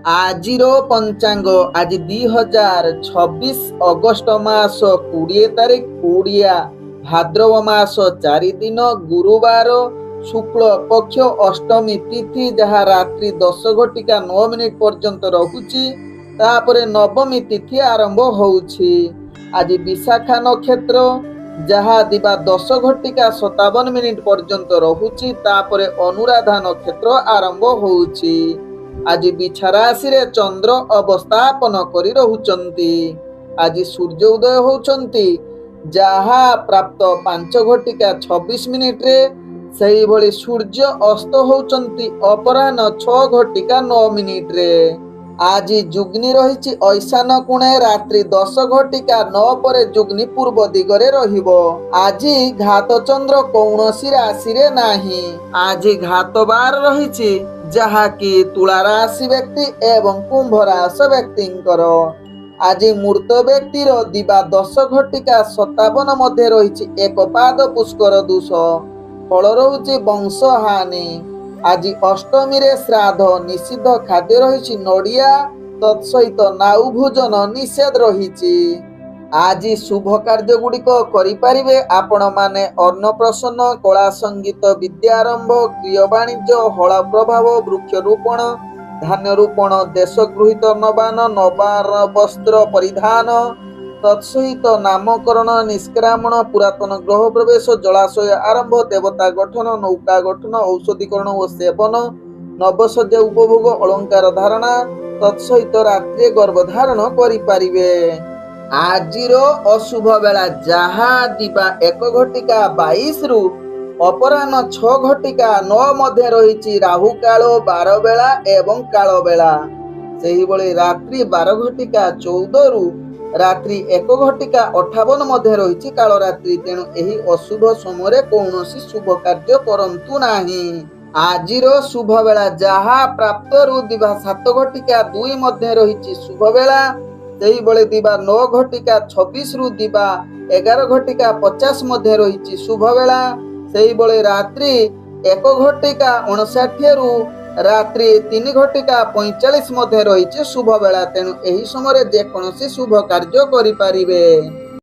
ଆଜିର ପଞ୍ଚାଙ୍ଗ ଆଜି 2026 ଅଗଷ୍ଟ ମାସ 20 ତାରିଖ ଓଡ଼ିଆ ଭାଦ୍ରବ ମାସ 4 ଦିନ ଗୁରୁବାର ଶୁକ୍ଳ ପକ୍ଷ ଅଷ୍ଟମୀ ତିଥି ଯାହା ରାତ୍ରି 10:09 ପର୍ଯ୍ୟନ୍ତ ରହୁଛି। ତାପରେ ନବମୀ ତିଥି ଆରମ୍ଭ ହଉଛି। ଆଜି ବିଶାଖା ନକ୍ଷତ୍ର ଯାହା ଦିବା 10:57 ପର୍ଯ୍ୟନ୍ତ ରହୁଛି। ତାପରେ ଅନୁରାଧା ନକ୍ଷତ୍ର ଆରମ୍ଭ ହଉଛି। ଆଜି ବିଛା ରାଶିରେ ଚନ୍ଦ୍ର ଅବସ୍ଥାପନ କରି ରହୁଛନ୍ତି। ଆଜି ସୂର୍ଯ୍ୟ ଉଦୟ ହେଉଛନ୍ତି ଯାହା ପ୍ରାପ୍ତ 5:26 ସେହିଭଳି ସୂର୍ଯ୍ୟ ଅସ୍ତ ହେଉଛନ୍ତି ଅପରାହ୍ନ 6:09। ଆଜି ଯୁଗ୍ନି ରହିଛି ଐଶାନ କୋଣେ ରାତ୍ରି 10:09 ପରେ ଯୁଗ୍ନି ପୂର୍ବ ଦିଗରେ ରହିବ। ଆଜି ଘାତ ଚନ୍ଦ୍ର କୌଣସି ରାଶିରେ ନାହିଁ। ଆଜି ଘାତ ବାର ରହିଛି ଯାହାକି ତୁଳା ରାଶି ବ୍ୟକ୍ତି ଏବଂ କୁମ୍ଭ ରାଶି ବ୍ୟକ୍ତିଙ୍କର। ଆଜି ମୃତ ବ୍ୟକ୍ତିର ଦିବା 10:57 ମଧ୍ୟ ରହିଛି ଏକ ପାଦ ପୁଷ୍କର ଦୋଷ। ଫଳ ରହୁଛି ବଂଶ ହାନି। ଆଜି ଅଷ୍ଟମୀରେ ଶ୍ରାଦ୍ଧ ନିଷିଦ୍ଧ ଖାଦ୍ୟ ରହିଛି ନଡ଼ିଆ ତତ୍ସହିତ ନାଉ ଭୋଜନ ନିଷେଧ ରହିଛି। ଆଜି ଶୁଭ କାର୍ଯ୍ୟ ଗୁଡ଼ିକ କରିପାରିବେ ଆପଣମାନେ ଅନ୍ନପ୍ରସନ୍ନ କଳା ସଙ୍ଗୀତ ବିଦ୍ୟାରମ୍ଭ ଗୃହ ବାଣିଜ୍ୟ ହଳ ପ୍ରଭାବ ବୃକ୍ଷରୋପଣ ଧାନ୍ୟ ରୋପଣ ଦେଶ ଗୃହୀତ ନବାନ ନବାର ବସ୍ତ୍ର ପରିଧାନ ତତ୍ସହିତ ନାମକରଣ ନିଷ୍କ୍ରାମଣ ପୁରାତନ ଗ୍ରହ ପ୍ରବେଶ ଜଳାଶୟ ଆରମ୍ଭ ଦେବତା ଗଠନ ନୌକା ଗଠନ ଔଷଧୀକରଣ ଓ ସେବନ ନବସଜ୍ଜା ଉପଭୋଗ ଅଳଙ୍କାର ଧାରଣା ତତ୍ସହିତ ରାତ୍ରିରେ ଗର୍ଭଧାରଣ କରିପାରିବେ। ଆଜିର ଅଶୁଭ ବେଳା ଯାହା ଦିବା 1:22 ଅପରାହ୍ନ 6:09 ମଧ୍ୟ ରହିଛି। ରାହୁ କାଳ 12 ବେଳା ଏବଂ କାଳ ବେଳା। ସେହିଭଳି ରାତ୍ରି 12:14 ରାତ୍ରି 1:58 ମଧ୍ୟ ରହିଛି କାଳ ରାତ୍ରି। ତେଣୁ ଏହି ଅଶୁଭ ସମୟରେ କୌଣସି ଶୁଭ କାର୍ଯ୍ୟ କରନ୍ତୁ ନାହିଁ। ଆଜିର ଶୁଭ ବେଳା ଯାହା ପ୍ରାପ୍ତରୁ ଦିବା 7:02 ମଧ୍ୟ ରହିଛି ଶୁଭ ବେଳା। ସେହିଭଳି ଦିବା 9:26 ଦିବା 11:50 ମଧ୍ୟ ରହିଛି ଶୁଭ ବେଳା। ସେହିଭଳି ରାତ୍ରି 1:59 ରାତ୍ରି 3:45 ମଧ୍ୟ ରହିଛି ଶୁଭ ବେଳା। ତେଣୁ ଏହି ସମୟରେ ଯେକୌଣସି ଶୁଭ କାର୍ଯ୍ୟ କରିପାରିବେ।